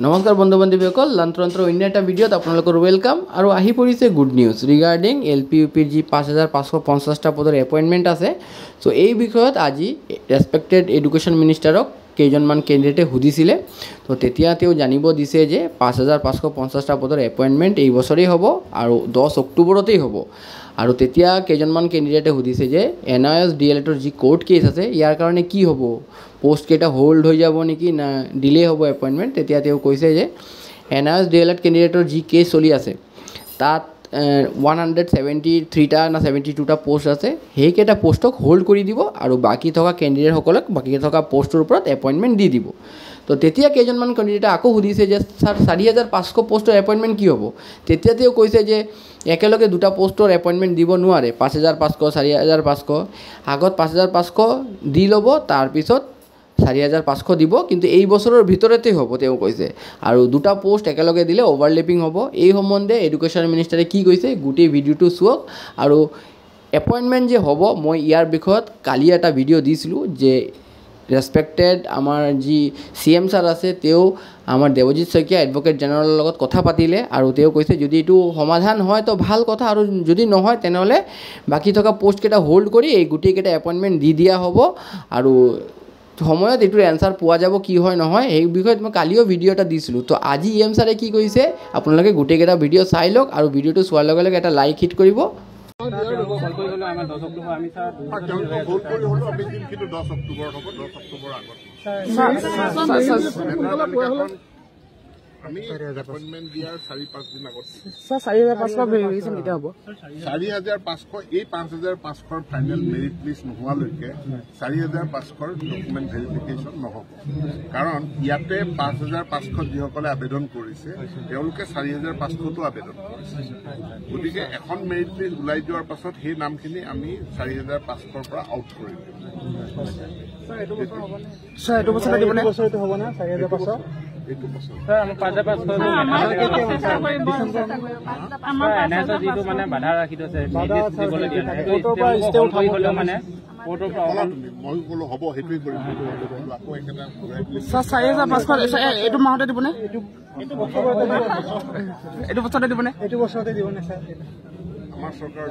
নমস্কাৰ বন্ধু বান্ধৱীসকল লন্ত্ৰন্ত্ৰ অন্য এটা ভিডিঅ'ত আপোনালোকৰ ওয়েলকাম আৰু আহি পৰিছে গুড নিউজ ৰিগাৰ্ডিং এলপি ইউপিৰ যি 5550টা পদৰ এপইণ্টমেণ্ট আছে সো এই বিষয়ত আজি ৰেসপেক্টেড এডুকেশ্যন মিনিষ্টাৰক কেইজনমান কেণ্ডিডেটে সুধিছিলে তো তেতিয়া তেওঁ জানিব দিছে যে 5550টা পদৰ এপইণ্টমেণ্ট এই বছৰেই হ'ব আৰু 10 অক্টোবৰতেই হ'ব আৰু তেতিয়া কেইজনমান কেণ্ডিডেটে সুধিছে যে এনআইএছ ডিএলএডৰ যি কোৰ্ট কেছ আছে ইয়াৰ কাৰণে কি হ'ব পোষ্ট কেইটা হোল্ড হৈ যাব নেকি না ডিলে হ'ব এপইণ্টমেণ্ট তেতিয়া তেওঁ কৈছে যে এনআইএছ ডিএলএড কেণ্ডিডেটৰ যি কেছ চলি আছে তাত 173টা না 72টা পোষ্ট আছে সেইকেইটা পোষ্টক হোল্ড কৰি দিব আৰু বাকি থকা কেণ্ডিডেটসকলক বাকি থকা পোষ্টৰ ওপৰত এপইণ্টমেণ্ট দি দিব তো তেতিয়া কেইজনমান কেণ্ডিডেটে আকৌ সুধিছে যে স্যাৰ 4500 পোষ্টৰ এপইণ্টমেণ্ট কি হ'ব তেতিয়া তেওঁ কৈছে যে একেলগে দুটা পোষ্টৰ এপইণ্টমেণ্ট দিব নোৱাৰে 5500 4500 আগত 5500 দি ল'ব তাৰপিছত 4500 দিব কিন্তু এই বছৰৰ ভিতৰতে হ'ব তেওঁ কৈছে আৰু দুটা পোষ্ট একেলগে দিলে ওভাৰলেপিং হ'ব এই সম্বন্ধে এডুকেশ্যন মিনিষ্টাৰে কি কৈছে গোটেই ভিডিঅ'টো চাওক আৰু এপইণ্টমেণ্ট যে হ'ব মই ইয়াৰ বিষয়ত কালি এটা ভিডিঅ' দিছিলোঁ যে ৰেসপেক্টেড আমাৰ যি সিএম ছাৰ আছে তেওঁ আমাৰ দেৱজিৎ শইকীয়া এডভোকেট জেনেৰেলৰ লগত কথা পাতিলে আৰু তেওঁ কৈছে যদি এইটো সমাধান হয় তো ভাল কথা আৰু যদি নহয় তেনেহ'লে বাকি থকা পোষ্ট কেইটা হোল্ড কৰি এই গোটেই কেইটা এপইণ্টমেণ্ট দি দিয়া হ'ব আৰু সময়ত এইটোৰ এনসাৰ পোৱা যাব কি হয় নহয় এই বিষয়ত মই কালিও ভিডিঅ' এটা দিছিলোঁ তো আজি এম ছাৰে কি কৈছে আপোনালোকে গোটেইকেইটা ভিডিঅ' চাই লওক আৰু ভিডিঅ'টো চোৱাৰ লগে লগে এটা লাইক হিট কৰিব আমি এপইণ্টমেণ্ট দিয়াৰ 4-5 দিন আগত স্যাৰ 4500 ভেৰিফিকেশ্যন কেতিয়া হ'ব 4500 এই 5500 ফাইনেল মেৰিট লিষ্ট নোহোৱালৈকে 4500 ডকুমেণ্ট ভেৰিফিকেশ্যন নহ'ব কাৰণ ইয়াতে 5500 যিসকলে আবেদন কৰিছে তেওঁলোকে 4500টো আবেদন কৰিছে গতিকে এখন মেৰিট লিষ্ট ওলাই যোৱাৰ পাছত সেই নামখিনি আমি 4500ৰ পৰা আউট কৰি দিম স্যাৰ এইটো বছৰ দিবনে বছৰটো হ'ব না 4500 এইটো বছৰ স্যাৰ আমাৰ 5500 আমাৰ এনএছ যিটো মানে বাধা ৰাখি থৈছে দিবলৈ দিয়া নাই এইটো উঠাই হ'লেও মানে কোৰ্টৰ পৰা মই ক'লো হ'ব সেইটোৱে কৰিম আকৌ একেটা স্যাৰ 4500 এইটো মাহতে দিবনে এইটো বছৰতে দিবনে এইটো বছৰতে দিবনে স্যাৰ আমাৰ চৰকাৰৰ